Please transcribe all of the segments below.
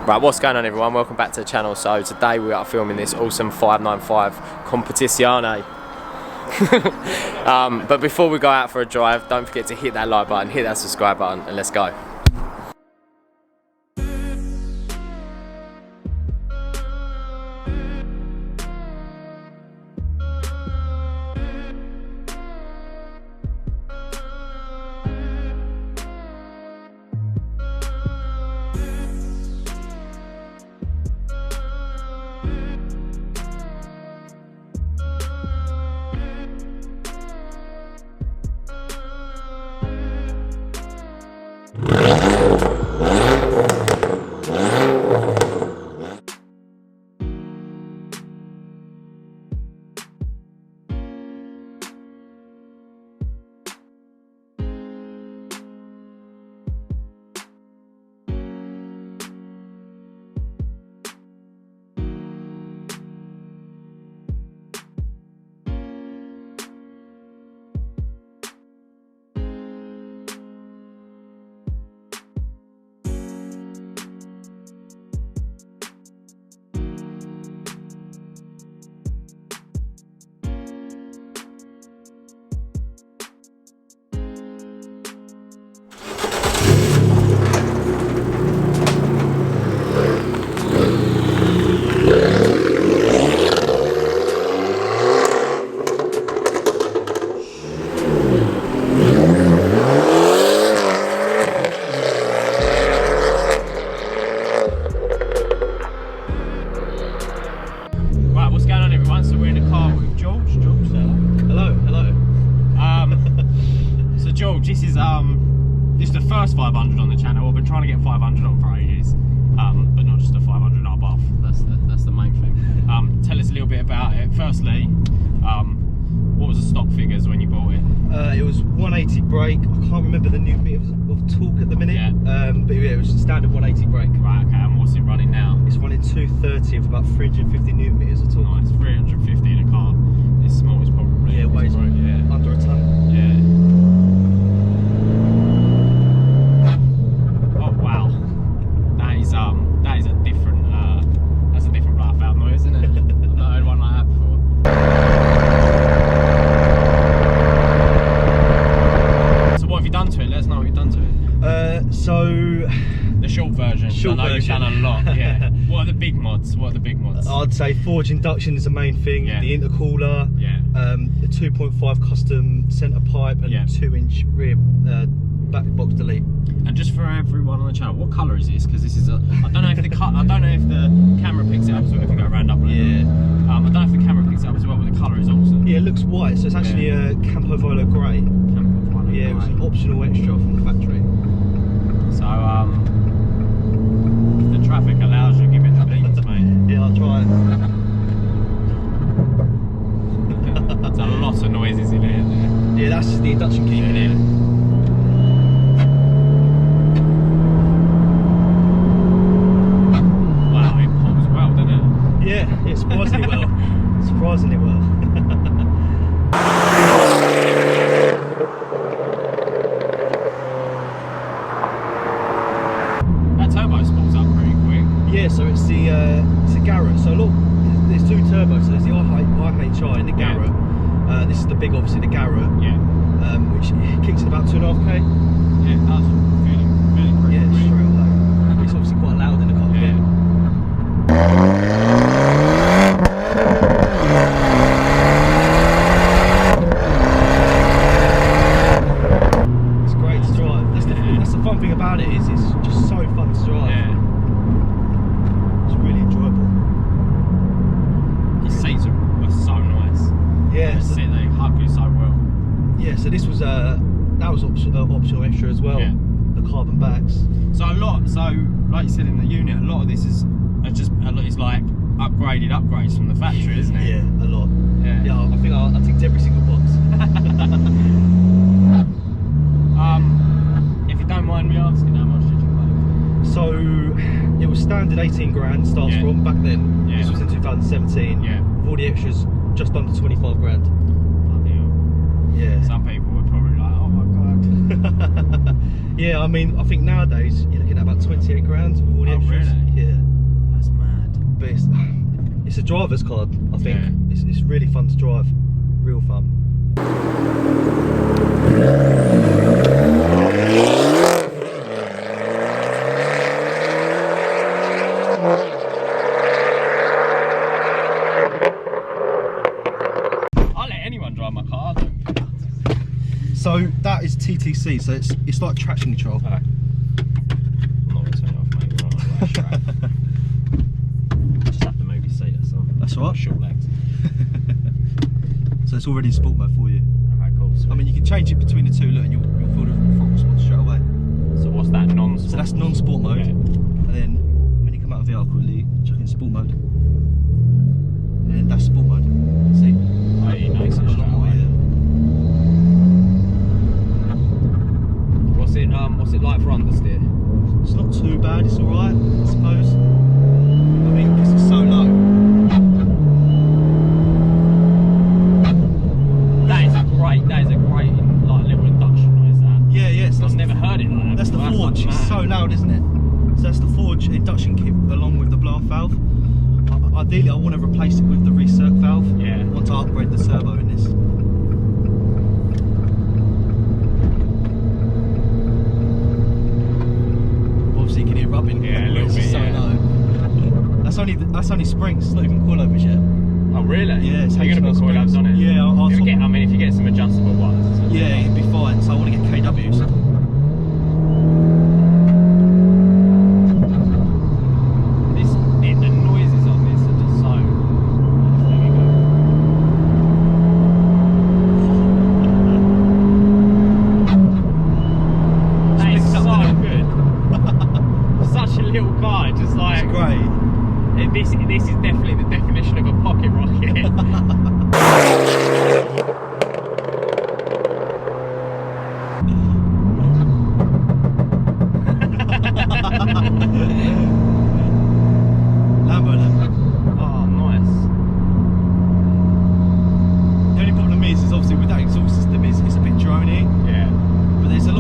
Right, what's going on everyone? Welcome back to the channel. So today we are filming this awesome 595 Competizione. But before we go out for a drive, don't forget to hit that like button, hit that subscribe button, and let's go. This is the first 500 on the channel. I've been trying to get 500 on for ages, but not just a 500 Abarth. That's the main thing. Tell us a little bit about it. Firstly, what was the stock figures when you bought it? It was 180 brake. I can't remember the new meters of torque at the minute. Yeah. But yeah, it was a standard 180 brake. Right. Okay. And what's it running now? It's running 230 with about 350 newton meters of torque. Nice. 350 in a car. This small is probably. Yeah, it weighs under a ton. Yeah. That is a different, that's a different laugh out noise, isn't it? I've not heard one like that before. So what have you done to it? Let us know what you've done to it. So the short version. I know you've done a lot. Yeah. What are the big mods? I'd say forge induction is the main thing. Yeah. The intercooler. Yeah. The 2.5 custom centre pipe and 2-inch rear back box delete. And just for everyone on the channel, what colour is this? Because this is I don't know if the camera picks it up as well. If you go around up. Yeah. I don't know if the camera picks it up as well, but the colour is awesome. Yeah, it looks white, so it's actually a Campo Volo grey. Yeah, it was an optional extra from the factory. So if the traffic allows you, give it the beans, mate. Yeah, I'll try it. There's a lot of noises in here. Yeah, that's just the induction keeping in. Yeah, surprisingly well. Surprisingly well. That turbo spools up pretty quick. Yeah, so it's a Garrett. So look, there's two turbos. So there's the IHI and the Garrett. Yeah. This is the big, obviously the Garrett. Yeah. Which kicks in about 2.5k. Yeah, it does. Feeling pretty. Yeah, straight away. It's obviously quite loud in the cockpit. Yeah. It's great to drive. That's the fun thing about it is it's just so fun to drive. Yeah. It's really enjoyable. The seats are so nice. Yeah. They hug you so well. Yeah. So this was that was optional extra as well. Yeah. The carbon backs. So like you said in the unit, a lot of this is it's like upgrades from the factory, isn't it? Yeah, a lot. Yeah, I think I ticked every single box. If you don't mind me asking, how much did you pay? So it was standard 18 grand starts from back then. Yeah. This was in 2017. Yeah. With all the extras, just under 25 grand. Yeah. Some people were probably like, oh my god. Yeah, I mean, I think nowadays you're looking at about 28 grand with all the extras. Really? Yeah. It's a driver's car, I think. Yeah. It's really fun to drive. Real fun. I'll let anyone drive my car. I don't. So that is TTC, so it's like traction control. Okay. I'm not going to turn it off, mate. We're on a race track. Just have to move your seat or something. That's all right. Short legs. So it's already in sport mode for you. Okay, cool. Sweet. I mean, you can change it between the two, look, and you'll feel the throttle response straight away. So what's that non-sport? So that's non-sport mode. Okay. And then when you come out of it, I'll quickly chuck in sport mode. And then that's sport mode. See? Oh, you notice it straight away. What's it like for understeer? It's not too bad, it's alright, I suppose. I mean, because it's so low. That is a great like little induction noise. That. Yeah, yeah. So I've never heard it like that. That's the before. forge. Like It's so loud, isn't it? So that's the forge induction kit along with the blow-off valve. Ideally, I want to replace it with the recirc valve. Yeah. Once I upgrade the turbo in this. Obviously, you can hear rubbing. Yeah, a little it's bit. So Yeah. low. That's only springs. It's not even coilovers yet. Oh really? Yeah. It's You're going to put springs. coilovers on it? Yeah. I'll If swap- I mean, if you get some adjustable ones. Yeah, it'd be fine. So I want to get KWs. The noises on this are just so. There we go. That is so good. Such a little car, just like. It's great. This is definitely the definition of a pocket rocket. Lambo then. Oh, nice. The only problem is obviously with that exhaust system it's a bit drony, Yeah. but there's a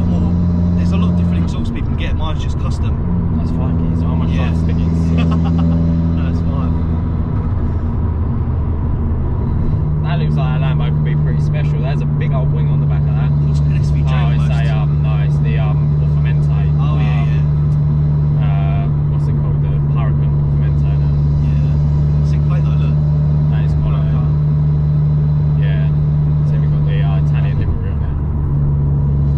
lot different exhausts people can get. Mine's just custom. That's fine, kids. How much Yeah. plastic is? No, it's fine. That looks like a Lambo could be pretty special. There's a big old wing on the back of that. Looks like an SVJ Oh, almost. it's the Porfamente. Oh yeah, What's it called? The Huracan Porfamente. yeah. Sick plate though, look. That is quality. Car. Yeah. So we've got the Italian livery on there.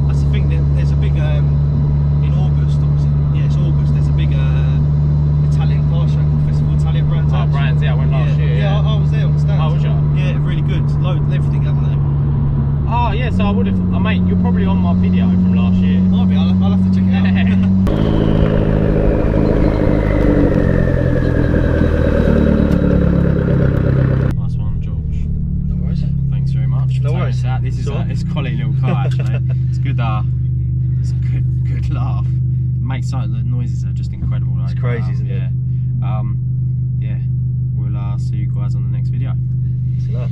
That's the thing. There's a big in August. Or was it? Yeah, it's August. There's a big Italian car show called Festival Italia Brands. Oh, brands. Yeah, I went last year. Yeah, I was there on the stand. Oh, was you? Yeah, really good. Load everything, haven't they? Oh, yeah. So I would have. Mate, you're probably on my video from last year. Might be. I'll have to check it out. Nice one, George. No worries. Thanks very much. No for worries. that. This is Sure. it's a quality little car actually. It's good. It's a good laugh. Makes the noises are just incredible. It's like, crazy, isn't it? Yeah. Yeah. We'll see you guys on the next video. It's enough.